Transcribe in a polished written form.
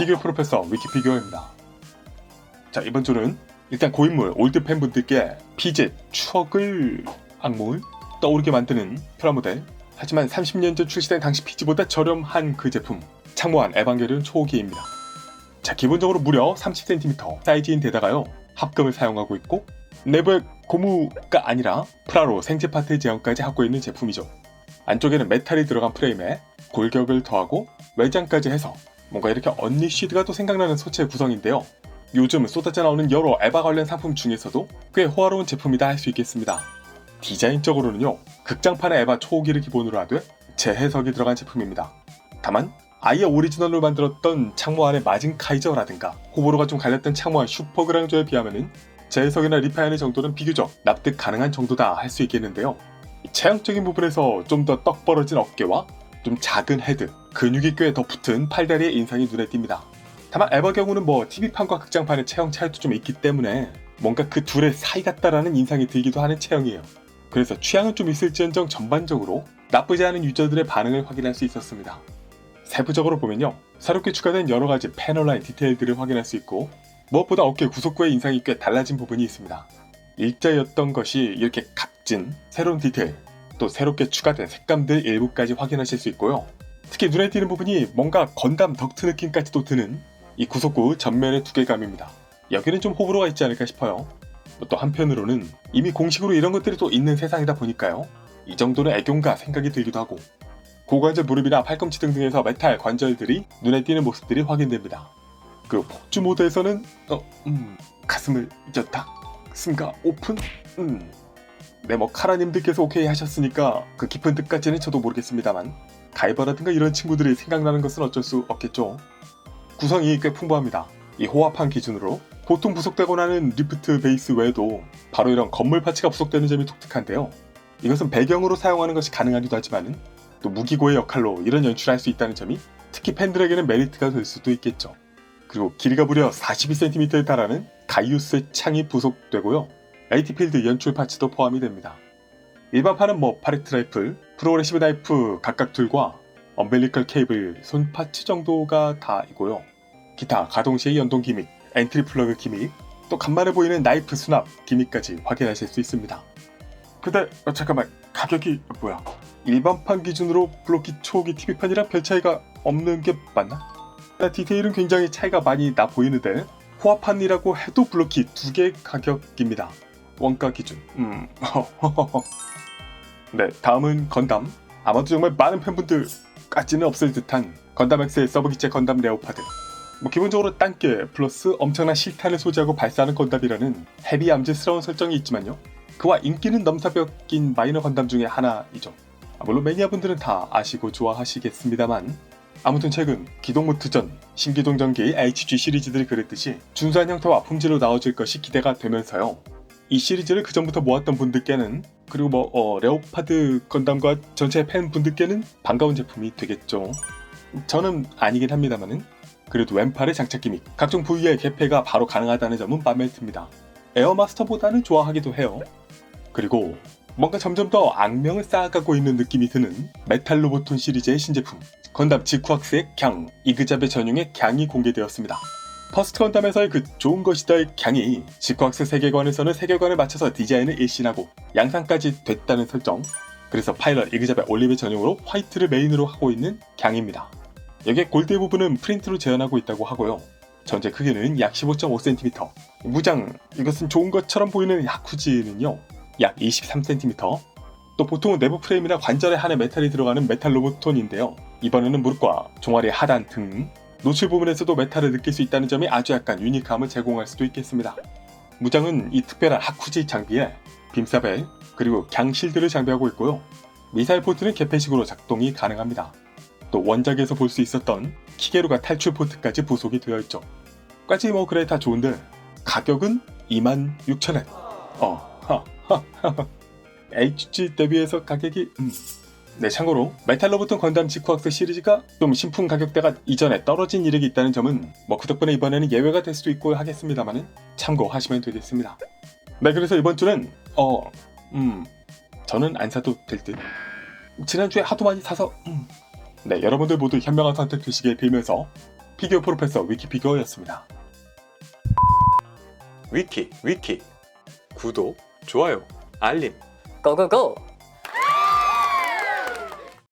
피규어 프로페서 위키피규어입니다. 자, 이번 주는 일단 고인물 올드 팬분들께 피젯 추억을 악몽을 떠오르게 만드는 프라모델, 하지만 30년 전 출시된 당시 피지보다 저렴한 그 제품 창모한 에반게리온 초기입니다. 자, 기본적으로 무려 30cm 사이즈인 데다가요 합금을 사용하고 있고 내부에 고무가 아니라 프라로 생체 파트 제형까지 하고 있는 제품이죠. 안쪽에는 메탈이 들어간 프레임에 골격을 더하고 외장까지 해서 뭔가 이렇게 언리쉬드가 또 생각나는 소체의 구성인데요. 요즘 쏟아져 나오는 여러 에바 관련 상품 중에서도 꽤 호화로운 제품이다 할 수 있겠습니다. 디자인적으로는요, 극장판의 에바 초기를 기본으로 하되 재해석이 들어간 제품입니다. 다만 아예 오리지널로 만들었던 창모안의 마징 카이저라든가 호불호가 좀 갈렸던 창모안 슈퍼그랑조에 비하면은 재해석이나 리파이어의 정도는 비교적 납득 가능한 정도다 할 수 있겠는데요. 체형적인 부분에서 좀 더 떡 벌어진 어깨와 좀 작은 헤드, 근육이 꽤 더 붙은 팔다리의 인상이 눈에 띕니다. 다만 에바 경우는 TV판과 극장판의 체형 차이도 좀 있기 때문에 뭔가 그 둘의 사이 같다라는 인상이 들기도 하는 체형이에요. 그래서 취향은 좀 있을지언정 전반적으로 나쁘지 않은 유저들의 반응을 확인할 수 있었습니다. 세부적으로 보면요, 새롭게 추가된 여러가지 패널라인 디테일들을 확인할 수 있고 무엇보다 어깨 구속구의 인상이 꽤 달라진 부분이 있습니다. 일자였던 것이 이렇게 각진 새로운 디테일, 또 새롭게 추가된 색감들 일부까지 확인하실 수 있고요. 특히 눈에 띄는 부분이 뭔가 건담 덕트 느낌까지도 드는 이 구속구 전면의 두께감입니다. 여기는 좀 호불호가 있지 않을까 싶어요. 또 한편으로는 이미 공식으로 이런 것들이 또 있는 세상이다 보니까요, 이 정도는 애교인가 생각이 들기도 하고, 고관절 무릎이나 팔꿈치 등등에서 메탈 관절들이 눈에 띄는 모습들이 확인됩니다. 그 폭주 모드에서는 가슴을 잊었다, 가슴가 오픈. 네, 카라님들께서 오케이 하셨으니까 그 깊은 뜻까지는 저도 모르겠습니다만 가이버라든가 이런 친구들이 생각나는 것은 어쩔 수 없겠죠. 구성이 꽤 풍부합니다. 이 호화판 기준으로 보통 부속되고 나는 리프트 베이스 외에도 바로 이런 건물 파츠가 부속되는 점이 독특한데요. 이것은 배경으로 사용하는 것이 가능하기도 하지만 또 무기고의 역할로 이런 연출을 할 수 있다는 점이 특히 팬들에게는 메리트가 될 수도 있겠죠. 그리고 길이가 무려 42cm에 달하는 가이우스의 창이 부속되고요. AT필드 연출 파츠도 포함이 됩니다. 일반판은 파레트 라이플, 프로그레시브 나이프 각각 툴과 엄벨리컬 케이블, 손 파츠 정도가 다이고요. 기타 가동 시의 연동 기믹, 엔트리 플러그 기믹, 또 간만에 보이는 나이프 수납 기믹까지 확인하실 수 있습니다. 근데 잠깐만, 가격이 뭐야? 일반판 기준으로 블록기 초기 TV판이랑 별 차이가 없는 게 맞나? 디테일은 굉장히 차이가 많이 나 보이는데 호화판이라고 해도 블록키 2개 가격입니다. 원가 기준. 네, 다음은 건담. 아마도 정말 많은 팬분들까지는 없을 듯한 건담 X의 서브기체 건담 레오파드. 기본적으로 딴게 플러스 엄청난 실탄을 소지하고 발사하는 건담이라는 헤비 암질스러운 설정이 있지만요, 그와 인기는 넘사벽인 마이너 건담 중에 하나이죠. 물론 매니아분들은 다 아시고 좋아하시겠습니다만, 아무튼 최근 기동모트전, 신기동 전기 HG 시리즈들이 그랬듯이 준수한 형태와 품질로 나와줄 것이 기대가 되면서요, 이 시리즈를 그전부터 모았던 분들께는, 그리고 레오파드 건담과 전체 팬분들께는 반가운 제품이 되겠죠. 저는 아니긴 합니다만은 그래도 왼팔의 장착 기믹, 각종 부위의 개폐가 바로 가능하다는 점은 마음에 듭니다. 에어마스터보다는 좋아하기도 해요. 그리고 뭔가 점점 더 악명을 쌓아가고 있는 느낌이 드는 메탈 로보톤 시리즈의 신제품 건담 지쿠악스의 갱, 이그잡의 전용의 갱이 공개되었습니다. 퍼스트 건담에서의 그 좋은 것이다의 갱이 지쿠악스 세계관에서는 세계관에 맞춰서 디자인을 일신하고 양상까지 됐다는 설정. 그래서 파일럿 이그잡의 올리브 전용으로 화이트를 메인으로 하고 있는 갱입니다. 여기에 골드의 부분은 프린트로 재현하고 있다고 하고요. 전체 크기는 약 15.5cm, 무장, 이것은 좋은 것처럼 보이는 야쿠지는요 약 23cm, 또 보통은 내부 프레임이나 관절에 한해 메탈이 들어가는 메탈 로보톤인데요, 이번에는 무릎과 종아리 하단 등 노출 부분에서도 메탈을 느낄 수 있다는 점이 아주 약간 유니크함을 제공할 수도 있겠습니다. 무장은 이 특별한 하쿠지 장비에 빔사벨, 그리고 갱 실드를 장비하고 있고요. 미사일 포트는 개폐식으로 작동이 가능합니다. 또 원작에서 볼 수 있었던 키게루가 탈출 포트까지 부속이 되어 있죠. 까지 그래 다 좋은데 가격은 26,000엔. HG 대비해서 가격이 네, 참고로 메탈 로보톤 건담 지쿠악스 시리즈가 좀 신품 가격대가 이전에 떨어진 이력이 있다는 점은 그 덕분에 이번에는 예외가 될 수도 있고 하겠습니다만은 참고하시면 되겠습니다. 네, 그래서 이번 주는 저는 안 사도 될 듯. 지난주에 하도 많이 사서 네, 여러분들 모두 현명한 선택 되시길 빌면서 피규어 프로페서 위키피규어였습니다. 위키 구독, 좋아요, 알림 고고고!